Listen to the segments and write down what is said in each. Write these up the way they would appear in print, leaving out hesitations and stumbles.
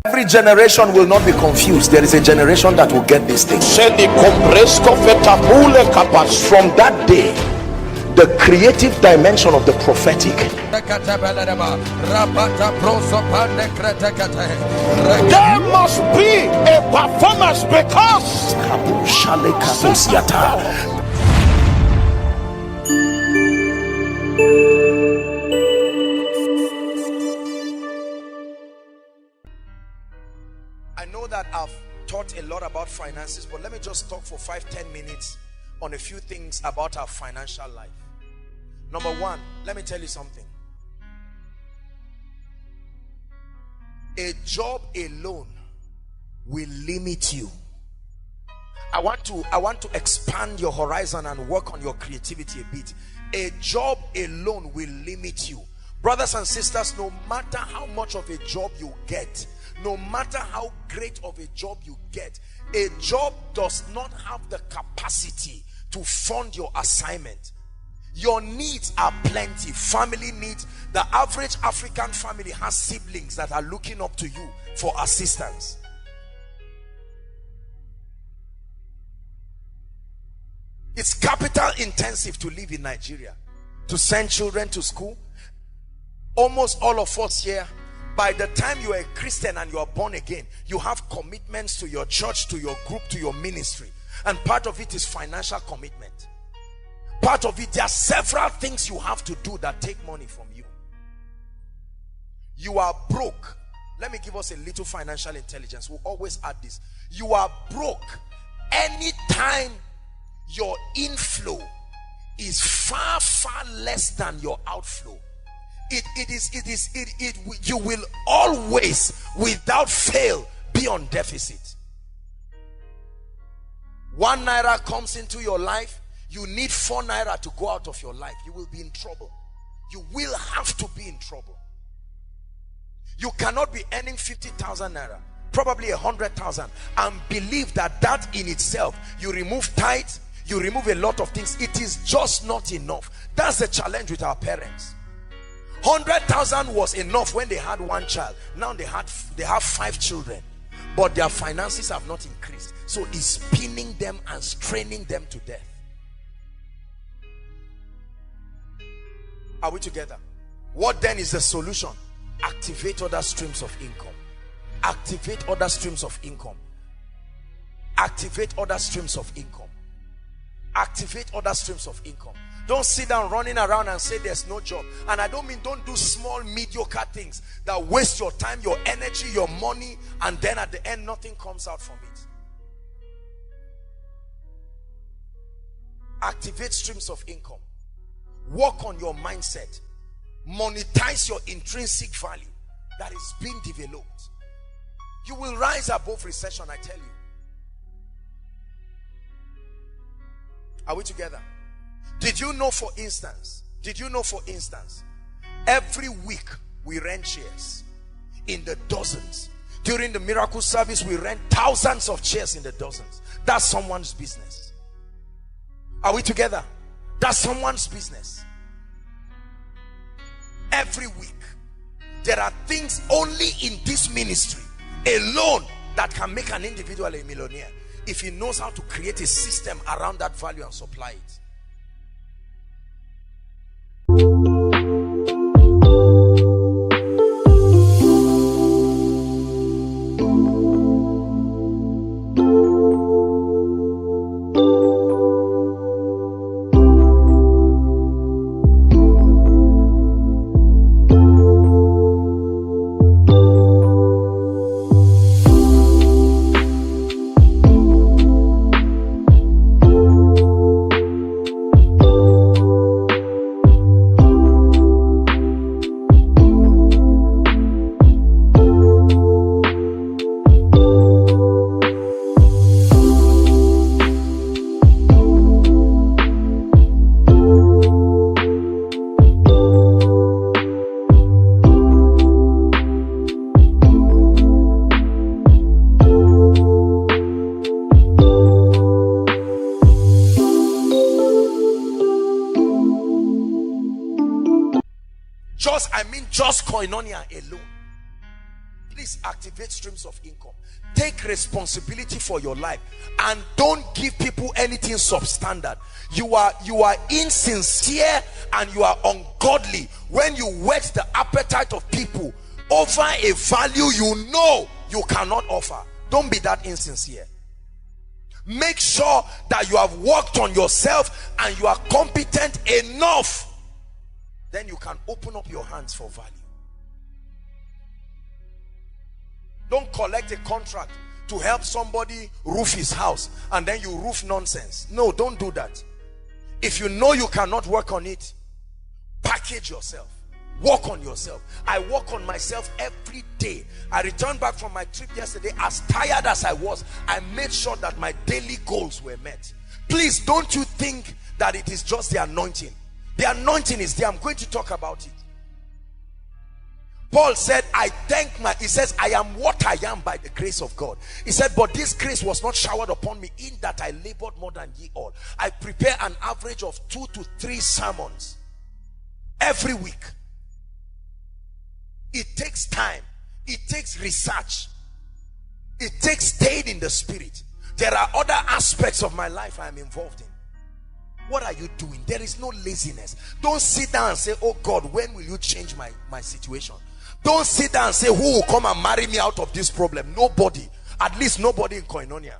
Every generation will not be confused. There is a generation that will get this thing. From that day, the creative dimension of the prophetic, there must be a performance, because I know that I've taught a lot about finances, but let me just talk for 5-10 minutes on a few things about our financial life. Number one, let me tell you something. A job alone will limit you. I want to expand your horizon and work on your creativity a bit. A job alone will limit you. Brothers and sisters, no matter how much of a job you get, no matter how great of a job you get, a job does not have the capacity to fund your assignment. Your needs are plenty. Family needs. The average African family has siblings that are looking up to you for assistance. It's capital intensive to live in Nigeria, to send children to school. Almost all of us here, by the time you are a Christian and you are born again, you have commitments to your church, to your group, to your ministry. And part of it is financial commitment. Part of it, there are several things you have to do that take money from you. You are broke. Let me give us a little financial intelligence. We'll always add this. You are broke anytime your inflow is far, far less than your outflow. You will always, without fail, be on deficit. 1 naira comes into your life, you need 4 naira to go out of your life. You will be in trouble. You will have to be in trouble. You cannot be earning 50,000 naira, probably 100,000, and believe that that in itself, you remove tithe, you remove a lot of things, it is just not enough. That's the challenge with our parents. 100,000 was enough when they had 1 child. Now they have 5 children, but their finances have not increased. So it's pinning them and straining them to death. Are we together? What then is the solution? Activate other streams of income. Activate other streams of income. Activate other streams of income. Activate other streams of income. Don't sit down running around and say there's no job. And I don't mean don't do small, mediocre things that waste your time, your energy, your money, and then at the end nothing comes out from it. Activate streams of income. Work on your mindset. Monetize your intrinsic value that is being developed. You will rise above recession, I tell you. Are we together? Did you know, for instance, every week we rent chairs in the dozens. During the miracle service, we rent thousands of chairs in the dozens. That's someone's business. Are we together? That's someone's business. Every week, there are things only in this ministry alone that can make an individual a millionaire if he knows how to create a system around that value and supply it. Just koinonia alone. Please activate streams of income. Take responsibility for your life and don't give people anything substandard. You are insincere and you are ungodly when you whet the appetite of people over a value you know you cannot offer. Don't be that insincere. Make sure that you have worked on yourself and you are competent enough. Then you can open up your hands for value. Don't collect a contract to help somebody roof his house and then you roof nonsense. No, don't do that. If you know you cannot work on it, package yourself. Work on yourself. I work on myself every day. I returned back from my trip yesterday as tired as I was. I made sure that my daily goals were met. Please don't you think that it is just the anointing. The anointing is there. I'm going to talk about it. Paul said, he says, I am what I am by the grace of God. He said, but this grace was not showered upon me in that I labored more than ye all. I prepare an average of 2 to 3 sermons every week. It takes time. It takes research. It takes staying in the spirit. There are other aspects of my life I am involved in. What are you doing? There is no laziness. Don't sit down and say, oh God, when will you change my situation? Don't sit down and say, who will come and marry me out of this problem? Nobody. At least nobody in Koinonia.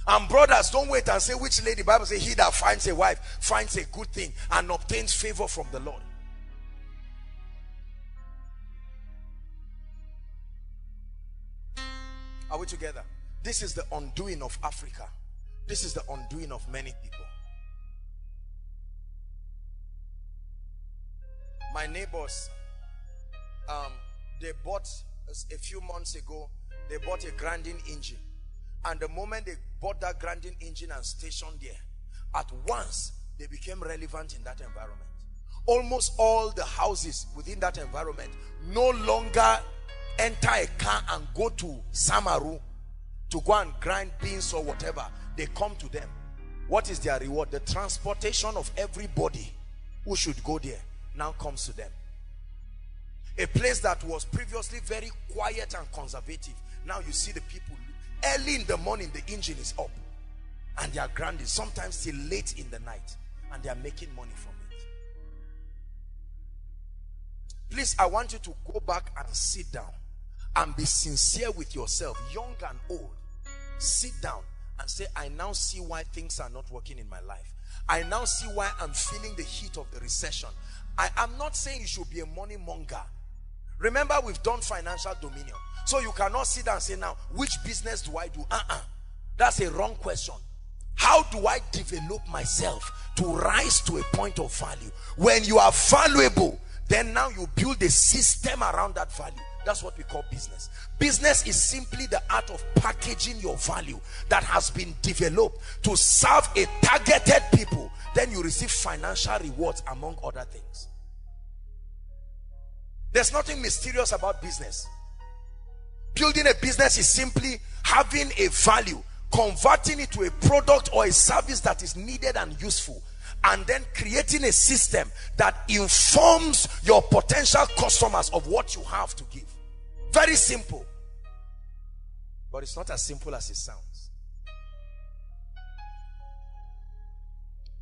And brothers, don't wait and say which lady. The Bible says he that finds a wife finds a good thing and obtains favor from the Lord. Are we together? This is the undoing of Africa. This is the undoing of many people. My neighbors, they bought a few months ago, they bought a grinding engine. And the moment they bought that grinding engine and stationed there, at once they became relevant in that environment. Almost all the houses within that environment no longer enter a car and go to Samaru to go and grind beans or whatever. They come to them. What is their reward? The transportation of everybody who should go there now comes to them. A place that was previously very quiet and conservative, now you see the people early in the morning, the engine is up and they are grinding, sometimes till late in the night, and they are making money from it. Please, I want you to go back and sit down and be sincere with yourself, young and old. Sit down and say, I now see why things are not working in my life. I now see why I'm feeling the heat of the recession. I am not saying you should be a money monger. Remember, we've done financial dominion. So you cannot sit down and say, now, which business do I do? That's a wrong question. How do I develop myself to rise to a point of value? When you are valuable, then now you build a system around that value. That's what we call business. Business is simply the art of packaging your value that has been developed to serve a targeted people. Then you receive financial rewards among other things. There's nothing mysterious about business. Building a business is simply having a value, converting it to a product or a service that is needed and useful, and then creating a system that informs your potential customers of what you have to give. Very simple. But it's not as simple as it sounds.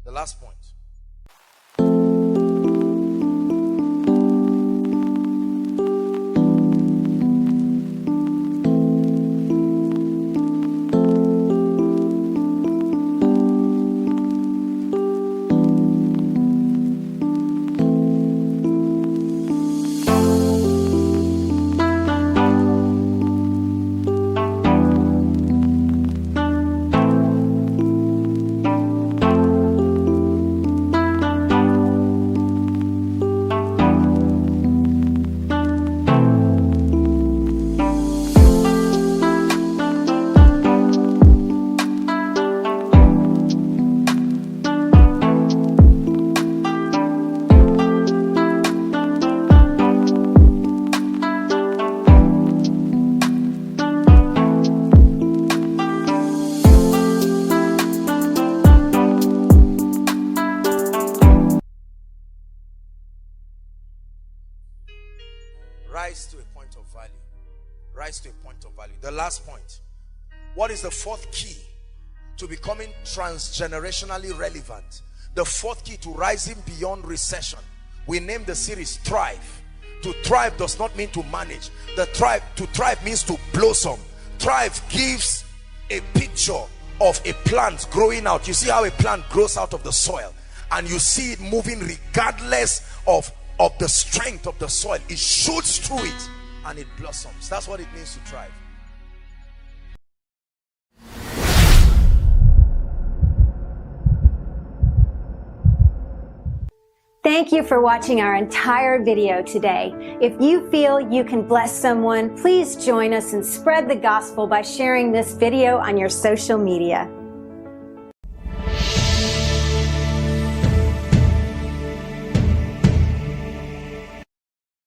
The last point. rise to a point of value. Rise to a point of value. The last point. What is the fourth key to becoming transgenerationally relevant? The fourth key to rising beyond recession. We named the series Thrive. To thrive does not mean to manage. To thrive means to blossom. Thrive gives a picture of a plant growing out. You see how a plant grows out of the soil, and you see it moving regardless of the strength of the soil. It shoots through it and it blossoms. That's what it means to thrive. Thank you for watching our entire video today. If you feel you can bless someone, please join us and spread the gospel by sharing this video on your social media.